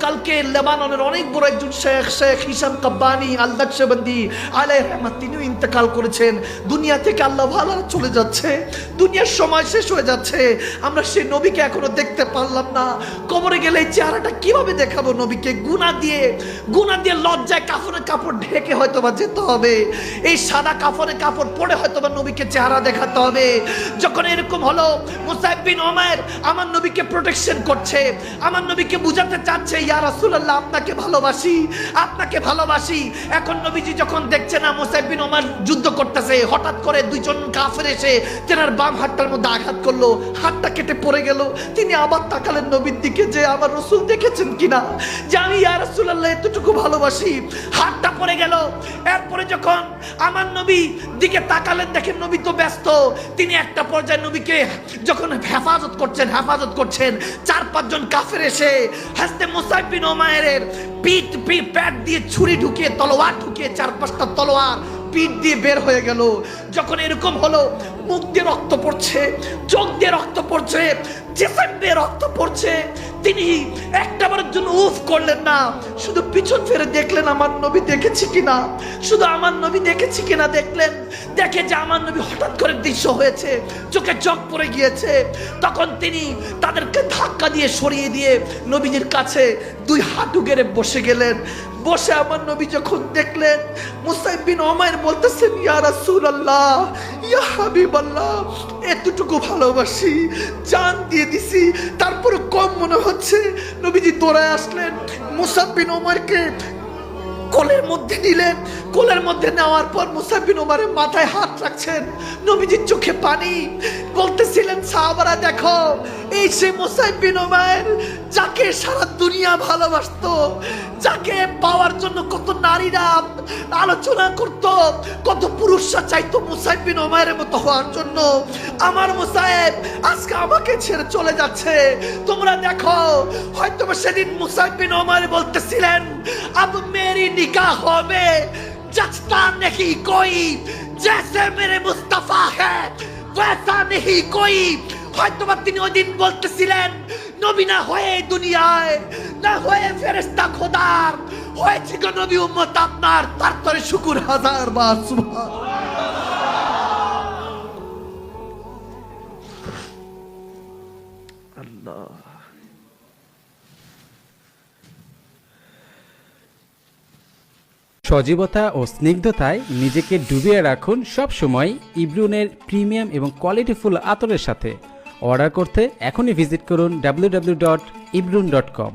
গতকালকে লেবাননের অনেক বড় একজন শেখ হিশাম কাব্বানি আল নকশবন্দি আলাইহির রহমাত তিনিও ইন্তেকাল করেছেন। দুনিয়া থেকে আল্লাহ ভালো চলে যাচ্ছে, দুনিয়ার সময় শেষ হয়ে যাচ্ছে, আমরা সেই নবীকে এখনো দেখতে পারলাম না। কবরে গেলে এই চেহারাটা কিভাবে দেখাবো নবীকে? গুনাহ দিয়ে লজ্জায় কাফনের কাপড় ঢেকে হয়তোবা যেতে হবে, এই সাদা কাফনের কাপড় পরে হয়তোবা নবীকে চেহারা দেখাতে হবে। যখন এরকম হলো, মুসাইব বিন উমাইর আমার নবীকে প্রোটেকশন করছে, আমার নবীকে বুঝাতে চাচ্ছে ইয়া রাসূলুল্লাহ আপনাকে ভালোবাসি, আপনাকে ভালোবাসি। এখন নবীজি যখন দেখছে না মুসাইব বিন উমাইর যুদ্ধ করতেছে, হঠাৎ করে দুইজন কাফের এসে তেনার বাম হাতটার মধ্যে আঘাত করলো, হাতটা কেটে পড়ে গেল। তিনি আবার তাকালেন নবীর দিকে যে আমার রাসূল দেখেছেন কিনা যে আমি ইয়া রাসূলুল্লাহ এতটুকু ভালোবাসি। হাতটা পড়ে গেল। এরপরে যখন আমার নবী দিকে তাকালেন, দেখেন নবী তো ব্যস্ত। তিনি একটা পর্যায়ে নবীকে যখন হেফাজত করছেন, 4-5 জন কাফের এসে হাজরত মুসাইব বিন উমাইরের পেট দিয়ে ছুরি ঢুকিয়ে, তলোয়ার ঢুকিয়ে, 4-5টা তলোয়ার পিঠ দিয়ে বের হয়ে গেল। যখন এরকম হলো, মুখ দিয়ে রক্ত পড়ছে, চোখ দিয়ে রক্ত পড়ছে, জিসম দিয়ে রক্ত পড়ছে, তিনি একটাবারের জন্য উফ করলেন না, শুধু পিছন ফিরে দেখলেন আমার নবী দেখেছি কিনা, শুধু আমার নবী দেখেছি কিনা দেখলেন। দেখে যে আমার নবী হঠাৎ করে দৃশ্য হয়েছে, চোখে চোখ পড়ে গিয়েছে। তখন তিনি তাদেরকে ধাক্কা দিয়ে সরিয়ে দিয়ে নবীজির কাছে 2 হাঁটু গেড়ে বসে গেলেন। বসে আমার নবী যখন দেখলেন, মুসাইব বিন উমাইর বলতেছেন ইয়া রাসূলুল্লাহ, ইয়া হাবিবাল্লাহ, এতটুকু ভালোবাসি, জান দিয়ে দিছি, তারপরে কম মনে হচ্ছে। নবীজি দৌড়ায় আসলেন, মুসাইব বিন উমাইরকে কোলের মধ্যে নিলেন। কোলের মধ্যে নেওয়ার পর মুসাইব বিন উমাইরের মাথায় হাত রাখছেন, নবীজির চোখে পানি, বলতেছিলেন সাহাবারা দেখো, এই সে মুসাইব বিন উমাইর যাকে সারা দুনিয়া ভালোবাসতো, যাকে পাওয়ার জন্য কত নারীরা আলোচনা করত, কত পুরুষরা চাইতো মুসাইব বিন উমাইরের মতো হওয়ার জন্য। আমার মুসাইব আজকে আমাকে ছেড়ে চলে যাচ্ছে। তোমরা দেখো, হয়তো সেদিন মুসাইব বিন উমাইর বলতেছিলেন अब मेरी निकाह होवे जचता नहीं कोई, जैसे मेरे मुस्तफा है वैसा नहीं कोई। হয়তোবা তিনি ওই দিন বলতেছিলেন নবী না হয়ে দুনিয়ায়, না হয়ে ফেরেশতা খোদার, হয়েছে গো নবী উম্মত আপনার, তার তরে শুকর হাজার বার সুবহানাল্লাহ। আল্লাহ সজীবতা ও স্নিগ্ধতায় নিজেকে ডুবিয়ে রাখুন সব সময় ইব্রুনের প্রিমিয়াম এবং কোয়ালিটিফুল আতরের সাথে। অর্ডার করতে এখনই ভিজিট করুন www.ibrun.com।